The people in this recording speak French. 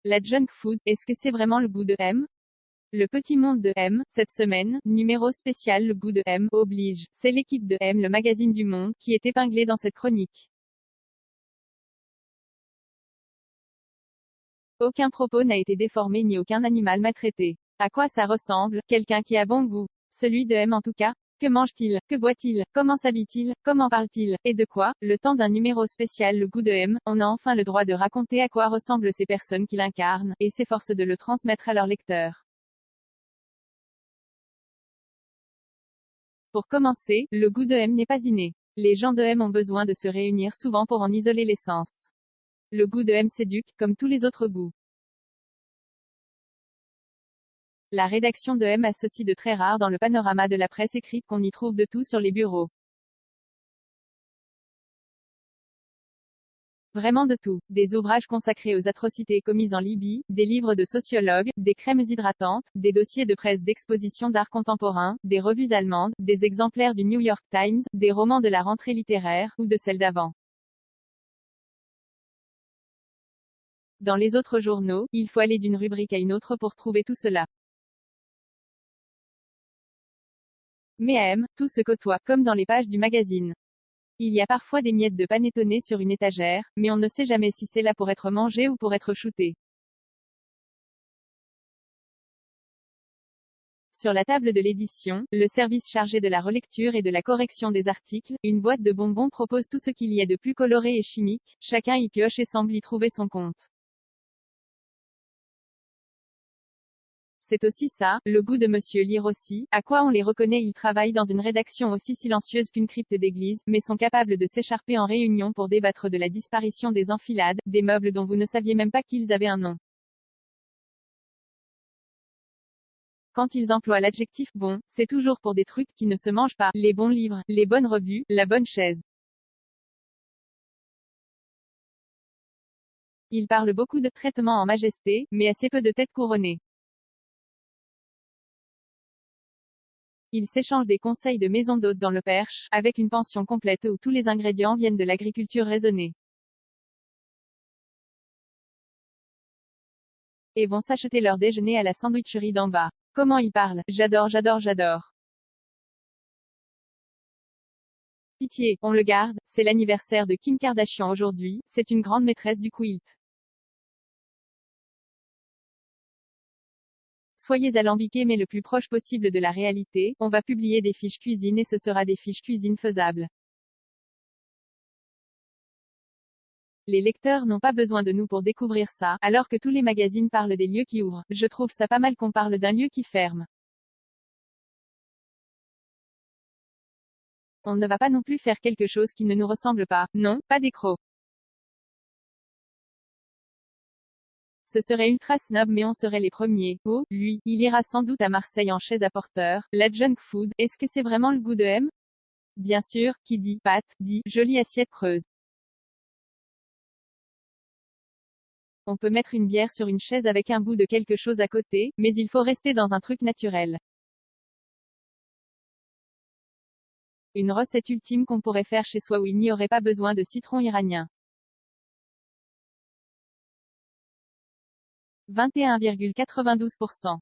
La junk food, est-ce que c'est vraiment le goût de M? Le petit monde de M, cette semaine, numéro spécial Le goût de M, oblige. C'est l'équipe de M, le magazine du Monde, qui est épinglée dans cette chronique. Aucun propos n'a été déformé ni aucun animal maltraité. À quoi ça ressemble, quelqu'un qui a bon goût? Celui de M en tout cas. Que mange-t-il? Que boit-il? Comment s'habille-t-il? Comment parle-t-il? Et de quoi? Le temps d'un numéro spécial Le goût de M, on a enfin le droit de raconter à quoi ressemblent ces personnes qui l'incarnent, et s'efforcent de le transmettre à leurs lecteurs. Pour commencer, le goût de M n'est pas inné. Les gens de M ont besoin de se réunir souvent pour en isoler l'essence. Le goût de M s'éduque, comme tous les autres goûts. La rédaction de M a ceci de très rare dans le panorama de la presse écrite qu'on y trouve de tout sur les bureaux. Vraiment de tout. Des ouvrages consacrés aux atrocités commises en Libye, des livres de sociologues, des crèmes hydratantes, des dossiers de presse d'exposition d'art contemporain, des revues allemandes, des exemplaires du New York Times, des romans de la rentrée littéraire, ou de celle d'avant. Dans les autres journaux, il faut aller d'une rubrique à une autre pour trouver tout cela. Mais à M, tout se côtoie, comme dans les pages du magazine. Il y a parfois des miettes de panettone sur une étagère, mais on ne sait jamais si c'est là pour être mangé ou pour être shooté. Sur la table de l'édition, le service chargé de la relecture et de la correction des articles, une boîte de bonbons propose tout ce qu'il y a de plus coloré et chimique, chacun y pioche et semble y trouver son compte. C'est aussi ça, le goût de Monsieur Lire aussi, à quoi on les reconnaît. Ils travaillent dans une rédaction aussi silencieuse qu'une crypte d'église, mais sont capables de s'écharper en réunion pour débattre de la disparition des enfilades, des meubles dont vous ne saviez même pas qu'ils avaient un nom. Quand ils emploient l'adjectif bon, c'est toujours pour des trucs qui ne se mangent pas, les bons livres, les bonnes revues, la bonne chaise. Ils parlent beaucoup de traitements en majesté, mais assez peu de têtes couronnées. Ils s'échangent des conseils de maison d'hôtes dans le Perche, avec une pension complète où tous les ingrédients viennent de l'agriculture raisonnée. Et vont s'acheter leur déjeuner à la sandwicherie d'en bas. Comment ils parlent? J'adore, j'adore, j'adore. Pitié, on le garde, c'est l'anniversaire de Kim Kardashian aujourd'hui, c'est une grande maîtresse du quilt. Soyez alambiqués mais le plus proche possible de la réalité, on va publier des fiches cuisine et ce sera des fiches cuisine faisables. Les lecteurs n'ont pas besoin de nous pour découvrir ça, alors que tous les magazines parlent des lieux qui ouvrent. Je trouve ça pas mal qu'on parle d'un lieu qui ferme. On ne va pas non plus faire quelque chose qui ne nous ressemble pas. Non, pas d'écro. Ce serait ultra snob mais on serait les premiers. Oh, lui, il ira sans doute à Marseille en chaise à porteur. La junk food, est-ce que c'est vraiment le goût de M? Bien sûr, qui dit pâte, dit jolie assiette creuse. On peut mettre une bière sur une chaise avec un bout de quelque chose à côté, mais il faut rester dans un truc naturel. Une recette ultime qu'on pourrait faire chez soi où il n'y aurait pas besoin de citron iranien. 21,92%.